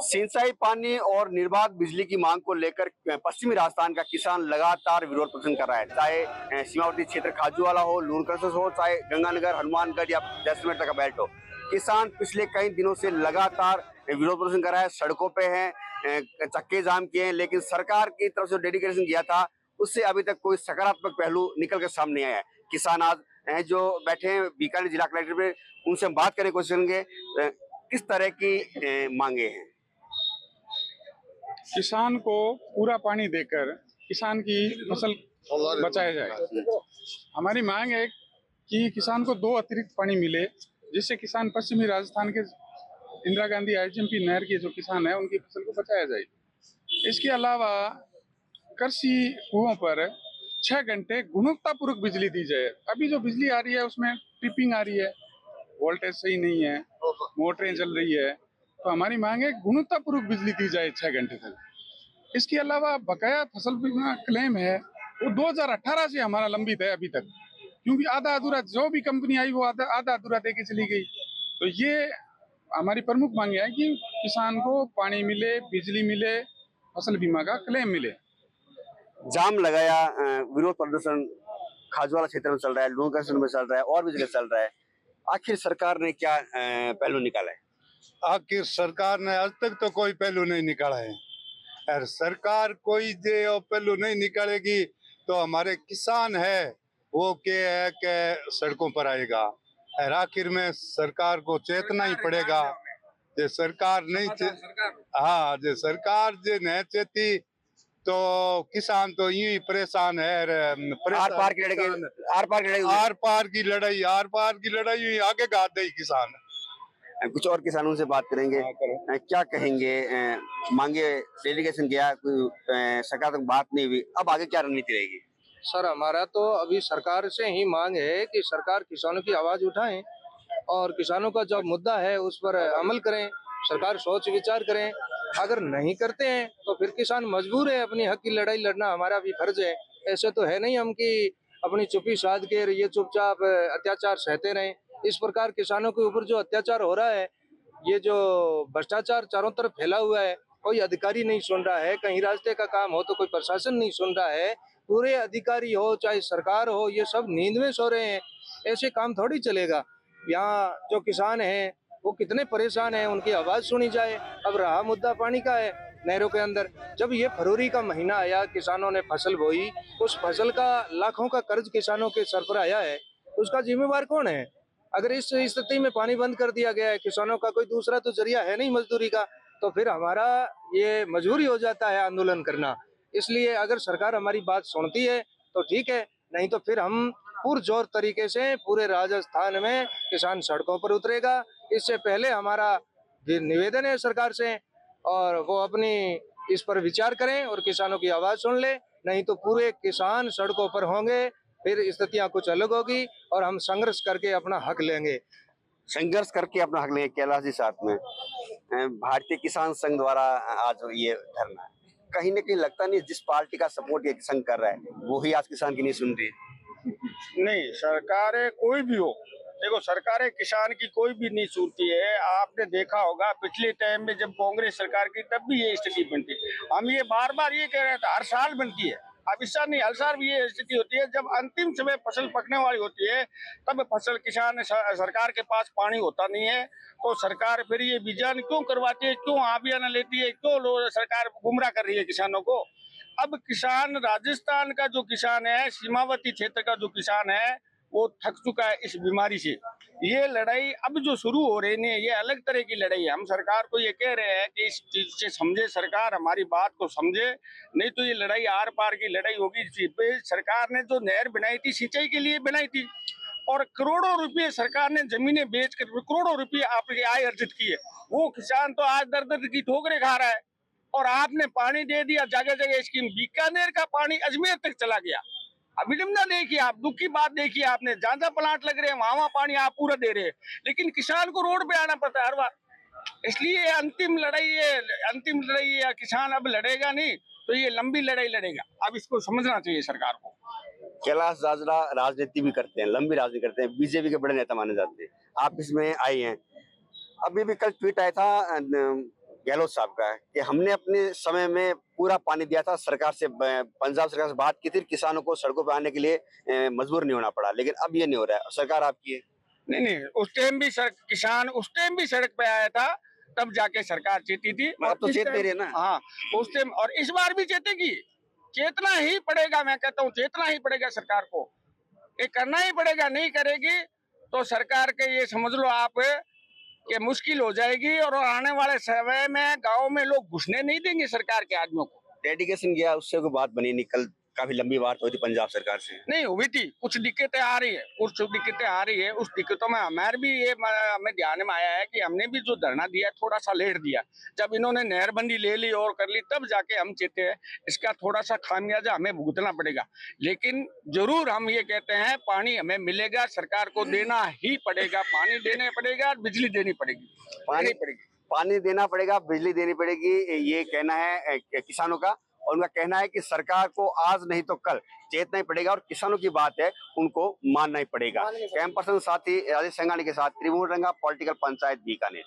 सिंचाई पानी और निर्बाध बिजली की मांग को लेकर पश्चिमी राजस्थान का किसान लगातार विरोध प्रदर्शन कर रहा है। चाहे सीमावर्ती क्षेत्र खाजूवाला हो, लूणकरसस हो, चाहे गंगानगर, हनुमानगढ़ या जैसलमेर तक का बेल्ट हो, किसान पिछले कई दिनों से लगातार विरोध प्रदर्शन कर रहा है। सड़कों पे है, चक्के जाम किए हैं, लेकिन सरकार की तरफ से डेडिकेशन किया था उससे अभी तक कोई सकारात्मक पहलू निकल कर सामने आया है। किसान आज जो बैठे हैं बीकानेर जिला कलेक्टर पे, उनसे हम बात करने की कोशिश करेंगे किस तरह की मांगे हैं। किसान को पूरा पानी देकर किसान की फसल बचाया जाए। हमारी मांग है कि किसान को 2 अतिरिक्त पानी मिले, जिससे किसान पश्चिमी राजस्थान के इंदिरा गांधी आईजीएमपी नहर के जो किसान है उनकी फसल को बचाया जाए। इसके अलावा कृषि कुओं पर 6 घंटे गुणवत्तापूर्वक बिजली दी जाए। अभी जो बिजली आ रही है उसमें ट्रिपिंग आ रही है, वोल्टेज सही नहीं है, मोटरें चल रही है। तो हमारी मांग है गुणवत्तापूर्वक बिजली दी जाए 6 घंटे तक। इसके अलावा बकाया फसल बीमा क्लेम है वो 2018 से हमारा लंबित है अभी तक, क्योंकि आधा अधूरा जो भी कंपनी आई वो आधा अधूरा देके चली गई। तो ये हमारी प्रमुख मांग है कि किसान को पानी मिले, बिजली मिले, फसल बीमा का क्लेम मिले। जाम लगाया, विरोध प्रदर्शन खाजूवाला क्षेत्र में चल रहा है, लूणकरसस में चल रहा है और भी जगह चल रहा है। आखिर सरकार ने क्या पहलू निकाला है? आखिर सरकार ने आज तक तो कोई पहलू नहीं निकाला है। और सरकार कोई जो पहलू नहीं निकालेगी तो हमारे किसान है वो क्या है कि सड़कों पर आएगा। और आखिर में सरकार को चेतना ही पड़ेगा। जो सरकार नहीं जो सरकार जो नहीं चेती तो किसान तो यूं ही परेशान है। आर पार की लड़ाई, आर पार की लड़ाई हुई, आगे गाद दे किसान। कुछ और किसानों से बात करेंगे। क्या कहेंगे? मांगे डेलीगेशन गया, कोई सकारात्मक बात नहीं हुई, अब आगे क्या रणनीति रहेगी? सर हमारा तो अभी सरकार से ही मांग है कि सरकार किसानों की आवाज उठाएं और किसानों का जो मुद्दा है उस पर अमल करें। सरकार सोच विचार करें। अगर नहीं करते हैं तो फिर किसान मजबूर है, अपनी हक की लड़ाई लड़ना हमारा भी फर्ज है। ऐसे तो है नहीं हम कि अपनी चुप्पी साध के ये चुपचाप अत्याचार सहते रहें। इस प्रकार किसानों के ऊपर जो अत्याचार हो रहा है, ये जो भ्रष्टाचार चारों तरफ फैला हुआ है, कोई अधिकारी नहीं सुन रहा है। कहीं रास्ते का काम हो तो कोई प्रशासन नहीं सुन रहा है। पूरे अधिकारी हो चाहे सरकार हो, ये सब नींद में सो रहे हैं। ऐसे काम थोड़ी चलेगा। यहाँ जो किसान हैं वो कितने परेशान हैं, उनकी आवाज सुनी जाए। अब रहा मुद्दा पानी का है नहरों के अंदर। जब ये फरवरी का महीना आया, किसानों ने फसल बोई, उस फसल का लाखों का कर्ज किसानों के सर पर आया है, उसका जिम्मेवार कौन है? अगर इस स्थिति में पानी बंद कर दिया गया है, किसानों का कोई दूसरा तो जरिया है नहीं मजदूरी का, तो फिर हमारा ये मजबूरी हो जाता है आंदोलन करना। इसलिए अगर सरकार हमारी बात सुनती है तो ठीक है, नहीं तो फिर हम पुरजोर तरीके से पूरे राजस्थान में किसान सड़कों पर उतरेगा। इससे पहले हमारा निवेदन है सरकार से, और वो अपनी इस पर विचार करें और किसानों की आवाज सुन ले, नहीं तो पूरे किसान सड़कों पर होंगे। फिर स्थितियां कुछ अलग होगी और हम संघर्ष करके अपना हक लेंगे। संघर्ष करके अपना हक लेंगे। कैलाश जी साथ में भारतीय किसान संघ द्वारा आज ये धरना है, कहीं ना कहीं लगता नहीं जिस पार्टी का सपोर्ट ये संघ कर रहा है वो ही आज किसान की नहीं सुन रही है। नहीं, सरकारें कोई भी हो, देखो सरकारें किसान की कोई भी नहीं सुनती है। आपने देखा होगा पिछले टाइम में जब कांग्रेस सरकार की तब भी ये स्थिति बनती। हम ये बार बार ये कह रहे थे, हर साल बनती है। अब इस साल नहीं, हर साल भी ये स्थिति होती है। जब अंतिम समय फसल पकने वाली होती है तब फसल किसान सरकार के पास पानी होता नहीं है, तो सरकार फिर ये बीजान क्यों करवाती है, क्यों अभियान लेती है, क्यों सरकार गुमराह कर रही है किसानों को। अब किसान, राजस्थान का जो किसान है, सीमावर्ती क्षेत्र का जो किसान है, वो थक चुका है इस बीमारी से। ये लड़ाई अब जो शुरू हो रही है ये अलग तरह की लड़ाई है। हम सरकार को ये कह रहे हैं कि इस चीज से समझे, सरकार हमारी बात को समझे, नहीं तो ये लड़ाई आर पार की लड़ाई होगी। सरकार ने जो नहर बनाई थी सिंचाई के लिए बनाई थी, और करोड़ों रुपए सरकार ने जमीनें बेचकर करोड़ों रुपए आपकी आय अर्जित की है। वो किसान तो आज दर दर की ठोकरें खा रहा है। और आपने पानी दे दिया जगह जगह स्कीम, बीकानेर का पानी अजमेर तक चला गया। अभिनंदन देखिए आप, दुख की बात देखिए आपने, जहाँ प्लांट लग रहे हैं वहां पानी आप पूरा दे रहे हैं, लेकिन किसान को रोड पे आना पड़ता है हर बार। इसलिए अंतिम लड़ाई है, किसान अब लड़ेगा नहीं तो ये लंबी लड़ाई लड़ेगा। अब इसको समझना चाहिए सरकार को। कैलाश जाजरा राजनीति भी करते हैं, लंबी राजनीति करते हैं, बीजेपी के बड़े नेता माने जाते हैं, आप इसमें आए हैं। अभी भी कल ट्वीट आया था गहलोत साहब का है कि हमने अपने समय में पूरा पानी दिया था सरकार से, पंजाब सरकार से बात की थी, किसानों को सड़कों पर आने के लिए मजबूर नहीं होना पड़ा, लेकिन अब ये नहीं हो रहा है। सरकार आपकी है। नहीं, उस टाइम भी किसान उस टाइम भी सड़क पे आया था, तब जाके सरकार चेती थी। अब तो चेत नहीं रहे ना। हाँ, उस टाइम और इस बार भी चेतेगी, चेतना ही पड़ेगा। मैं कहता हूँ चेतना ही पड़ेगा सरकार को, ये करना ही पड़ेगा। नहीं करेगी तो सरकार के ये समझ लो आप कि मुश्किल हो जाएगी, और आने वाले समय में गाँव में लोग घुसने नहीं देंगे सरकार के आदमियों को। डेडिकेशन गया, उससे कोई बात बनी नहीं। कल काफी लंबी बात हुई थी पंजाब सरकार से। नहीं हुई थी, कुछ दिक्कतें आ रही है, उस दिक्कतों में हमारे भी ये हमें ध्यान में आया है कि हमने भी जो धरना दिया थोड़ा सा लेट दिया। जब इन्होंने नहरबंदी ले ली और कर ली, तब जाके हम चेते हैं। इसका थोड़ा सा खामियाजा हमें भुगतना पड़ेगा, लेकिन जरूर हम ये कहते हैं पानी हमें मिलेगा, सरकार को देना ही पड़ेगा। पानी देने पड़ेगा, बिजली देनी पड़ेगी, पानी देना पड़ेगा, बिजली देनी पड़ेगी, ये कहना है किसानों का। और उनका कहना है कि सरकार को आज नहीं तो कल चेतना ही पड़ेगा, और किसानों की बात है उनको मानना ही पड़ेगा। कैंप पर्सन साथी राजेश संघानी के साथ त्रिभुवन रंगा, पॉलिटिकल पंचायत बीकानेर।